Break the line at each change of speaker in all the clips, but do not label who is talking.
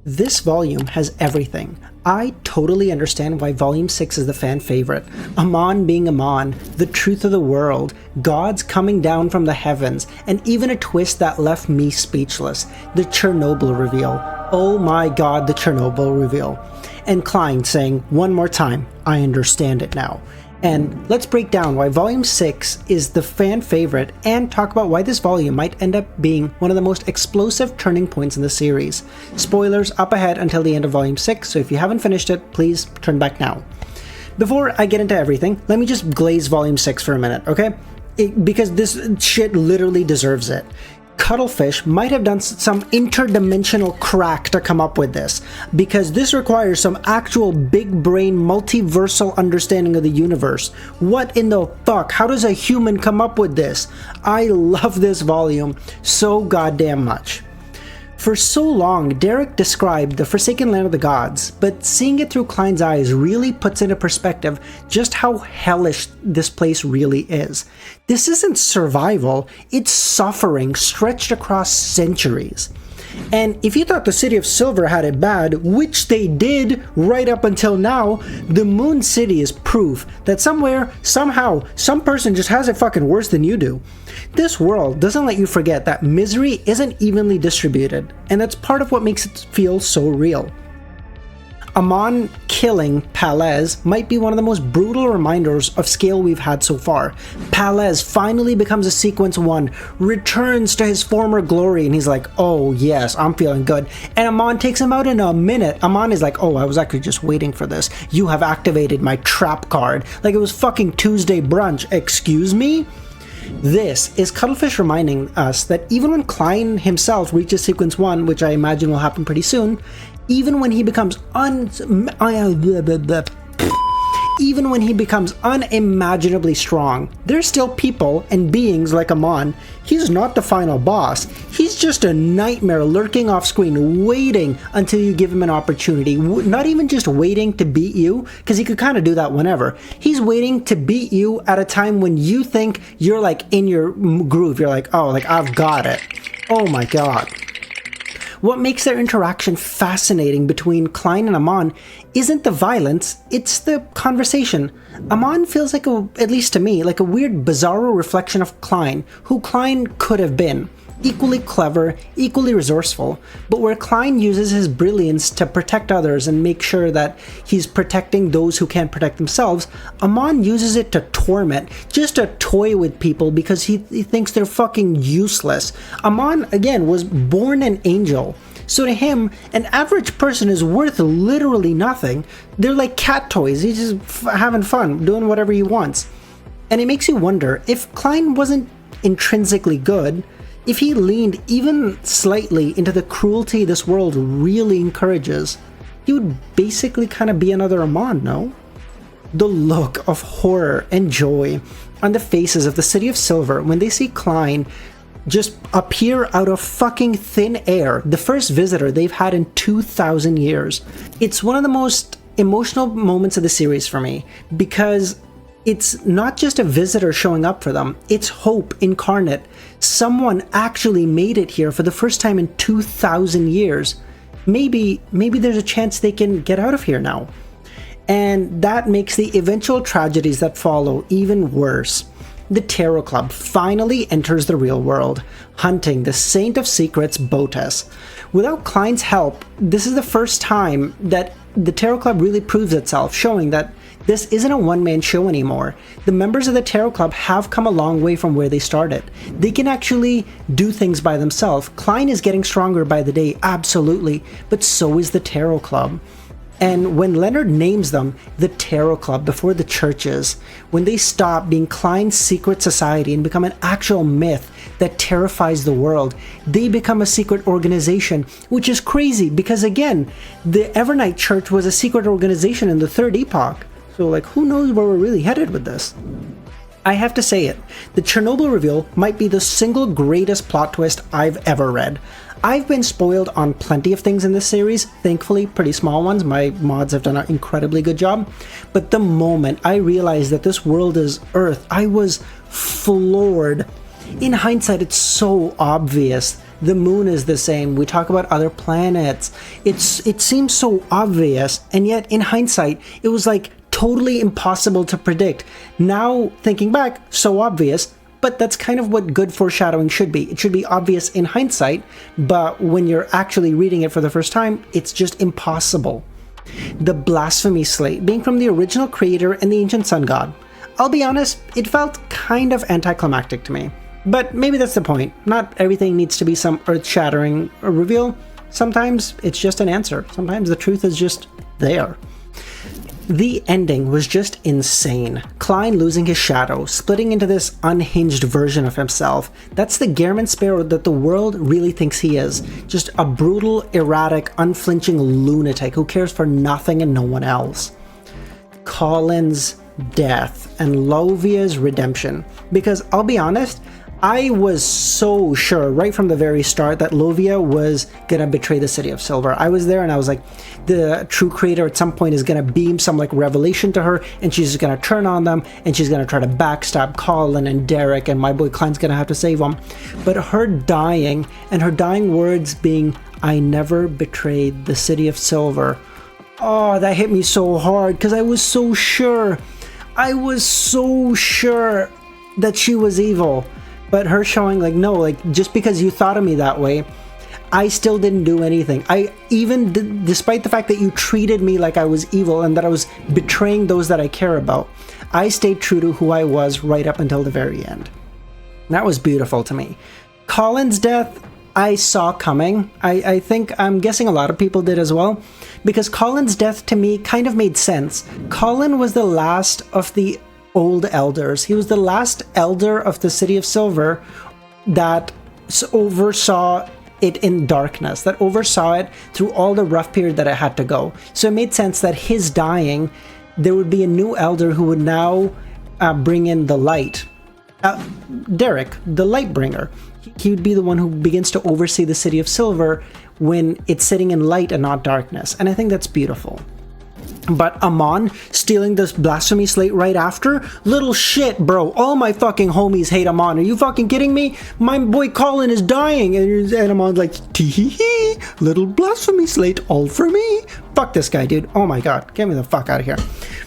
This volume has everything. I totally understand why Volume 6 is the fan favorite. Amon being Amon, the truth of the world, gods coming down from the heavens, and even a twist that left me speechless. The Chernobyl reveal. Oh my god, the Chernobyl reveal. And Klein saying, one more time, I understand it now. And let's break down why Volume 6 is the fan favorite and talk about why this volume might end up being one of the most explosive turning points in the series. Spoilers up ahead until the end of Volume 6, so if you haven't finished it, please turn back now. Before I get into everything, let me just glaze Volume 6 for a minute, okay? Because this shit literally deserves it. Cuttlefish might have done some interdimensional crack to come up with this, because this requires some actual big brain multiversal understanding of the universe. What in the fuck? How does a human come up with this? I love this volume so goddamn much. For so long, Derek described the Forsaken Land of the Gods, but seeing it through Klein's eyes really puts into perspective just how hellish this place really is. This isn't survival, it's suffering stretched across centuries. And if you thought the City of Silver had it bad, which they did right up until now, the Moon City is proof that somewhere, somehow, some person just has it fucking worse than you do. This world doesn't let you forget that misery isn't evenly distributed, and that's part of what makes it feel so real. Amon killing Palez might be one of the most brutal reminders of scale we've had so far. Palez finally becomes a Sequence 1, returns to his former glory, and he's like, oh yes, I'm feeling good. And Amon takes him out in a minute. Amon is like, oh, I was actually just waiting for this. You have activated my trap card. Like it was fucking Tuesday brunch. Excuse me? This is Cuttlefish reminding us that even when Klein himself reaches Sequence 1, which I imagine will happen pretty soon, even when he becomes unimaginably strong, there's still people and beings like Amon. He's not the final boss. He's just a nightmare lurking off screen, waiting until you give him an opportunity. Not even just waiting to beat you, because he could kind of do that whenever. He's waiting to beat you at a time when you think you're like in your groove. You're like, oh, like I've got it. Oh my god. What makes their interaction fascinating between Klein and Amon isn't the violence, it's the conversation. Amon feels like, at least to me, like a weird bizarro reflection of Klein, who Klein could have been. Equally clever, equally resourceful, but where Klein uses his brilliance to protect others and make sure that he's protecting those who can't protect themselves, Amon uses it to torment, just to toy with people because he thinks they're fucking useless. Amon, again, was born an angel. So to him, an average person is worth literally nothing. They're like cat toys. He's just having fun, doing whatever he wants. And it makes you wonder, if Klein wasn't intrinsically good, if he leaned even slightly into the cruelty this world really encourages, he would basically kind of be another Amon, no? The look of horror and joy on the faces of the City of Silver when they see Klein just appear out of fucking thin air, the first visitor they've had in 2,000 years. It's one of the most emotional moments of the series for me, because it's not just a visitor showing up for them, it's hope incarnate. Someone actually made it here for the first time in 2,000 years. Maybe there's a chance they can get out of here now. And that makes the eventual tragedies that follow even worse. The Tarot Club finally enters the real world, hunting the Saint of Secrets, Botas. Without Klein's help, this is the first time that the Tarot Club really proves itself, showing that this isn't a one-man show anymore. The members of the Tarot Club have come a long way from where they started. They can actually do things by themselves. Klein is getting stronger by the day, absolutely, but so is the Tarot Club. And when Leonard names them the Tarot Club before the churches, when they stop being Klein's secret society and become an actual myth that terrifies the world, they become a secret organization, which is crazy because, again, the Evernight Church was a secret organization in the Third Epoch. So, like, who knows where we're really headed with this? I have to say it, the Chernobyl reveal might be the single greatest plot twist I've ever read. I've been spoiled on plenty of things in this series, thankfully pretty small ones. My mods have done an incredibly good job. But the moment I realized that this world is Earth, I was floored. In hindsight, it's so obvious The moon is the same. We talk about other planets. It seems so obvious, and yet in hindsight, it was like totally impossible to predict. Now, thinking back, so obvious, but that's kind of what good foreshadowing should be. It should be obvious in hindsight, but when you're actually reading it for the first time, it's just impossible. The blasphemy slate being from the original creator and the ancient sun god. I'll be honest, it felt kind of anticlimactic to me. But maybe that's the point. Not everything needs to be some earth-shattering reveal. Sometimes it's just an answer. Sometimes the truth is just there. The ending was just insane. Klein losing his shadow, splitting into this unhinged version of himself. That's the Gehrman Sparrow that the world really thinks he is. Just a brutal, erratic, unflinching lunatic who cares for nothing and no one else. Colin's death and Lovia's redemption. Because I'll be honest, I was so sure right from the very start that Lovia was gonna betray the City of Silver. I was there and I was like, the true creator at some point is gonna beam some like revelation to her and she's gonna turn on them and she's gonna try to backstab Colin and Derek and my boy Klein's gonna have to save them. But her dying and her dying words being, "I never betrayed the City of Silver." Oh, that hit me so hard because I was so sure. I was so sure that she was evil. But her showing like, no, like just because you thought of me that way, I still didn't do anything. I even, despite the fact that you treated me like I was evil and that I was betraying those that I care about, I stayed true to who I was right up until the very end. That was beautiful to me. Colin's death, I saw coming. I think, I'm guessing a lot of people did as well, because Colin's death to me kind of made sense. Colin was the last of the old elders. He was the last elder of the City of Silver that oversaw it in darkness, that oversaw it through all the rough period that it had to go. So it made sense that his dying, there would be a new elder who would now bring in the light. Derek, the light bringer. He would be the one who begins to oversee the City of Silver when it's sitting in light and not darkness. And I think that's beautiful. But Amon stealing this blasphemy slate right after? Little shit, bro. All my fucking homies hate Amon. Are you fucking kidding me? My boy Colin is dying. And Amon's like, tee-hee-hee, little blasphemy slate all for me. Fuck this guy, dude. Oh my god. Get me the fuck out of here.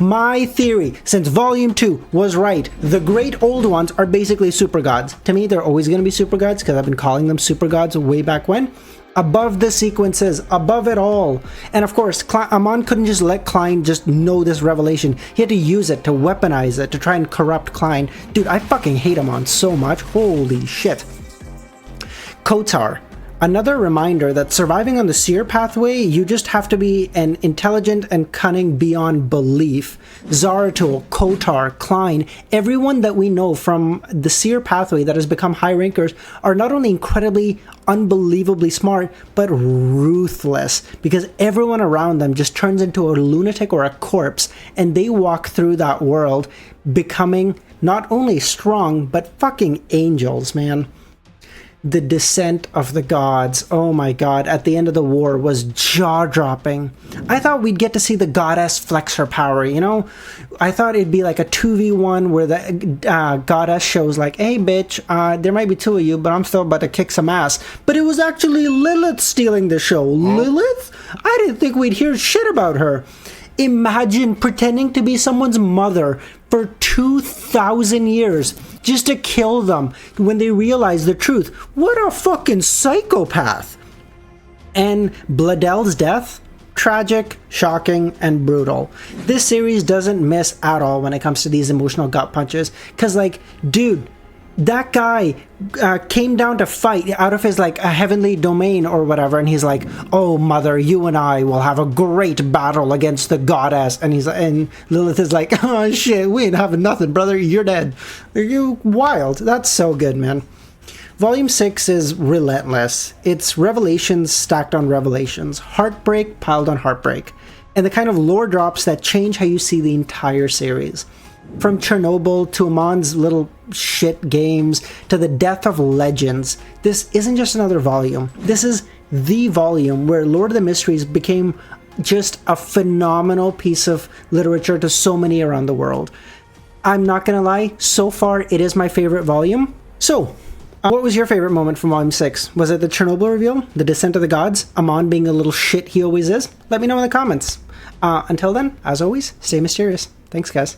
My theory, since Volume 2 was right, the great old ones are basically super gods. To me, they're always going to be super gods because I've been calling them super gods way back when. Above the sequences, above it all. And of course, Amon couldn't just let Klein just know this revelation. He had to use it, to weaponize it, to try and corrupt Klein. Dude, I fucking hate Amon so much. Holy shit. Kotar. Another reminder that surviving on the seer pathway, you just have to be an intelligent and cunning beyond belief. Zaratul, Kotar, Klein, everyone that we know from the seer pathway that has become high rankers are not only incredibly, unbelievably smart, but ruthless, because everyone around them just turns into a lunatic or a corpse, and they walk through that world becoming not only strong, but fucking angels, man. The descent of the gods, oh my god, at the end of the war was jaw-dropping. I thought we'd get to see the goddess flex her power, you know? I thought it'd be like a 2v1 where the goddess shows like, hey bitch, there might be two of you, but I'm still about to kick some ass. But it was actually Lilith stealing the show. Lilith? I didn't think we'd hear shit about her. Imagine pretending to be someone's mother for 2,000 years just to kill them when they realize the truth. What a fucking psychopath. And Bladel's death, tragic, shocking, and brutal. This series doesn't miss at all when it comes to these emotional gut punches. Because, like, dude, that guy came down to fight out of his like a heavenly domain or whatever, and he's like, oh mother, you and I will have a great battle against the goddess. And Lilith is like, oh shit, we ain't having nothing, brother, you're dead. Are you wild? That's so good, man. Volume 6 is relentless. It's revelations stacked on revelations, heartbreak piled on heartbreak, and the kind of lore drops that change how you see the entire series. From Chernobyl to Amon's little shit games to the death of legends, this isn't just another volume. This is the volume where Lord of the Mysteries became just a phenomenal piece of literature to so many around the world. I'm not gonna lie, so far it is my favorite volume. So, What was your favorite moment from Volume 6? Was it the Chernobyl reveal? The Descent of the Gods? Amon being the little shit he always is? Let me know in the comments. Until then, as always, stay mysterious. Thanks, guys.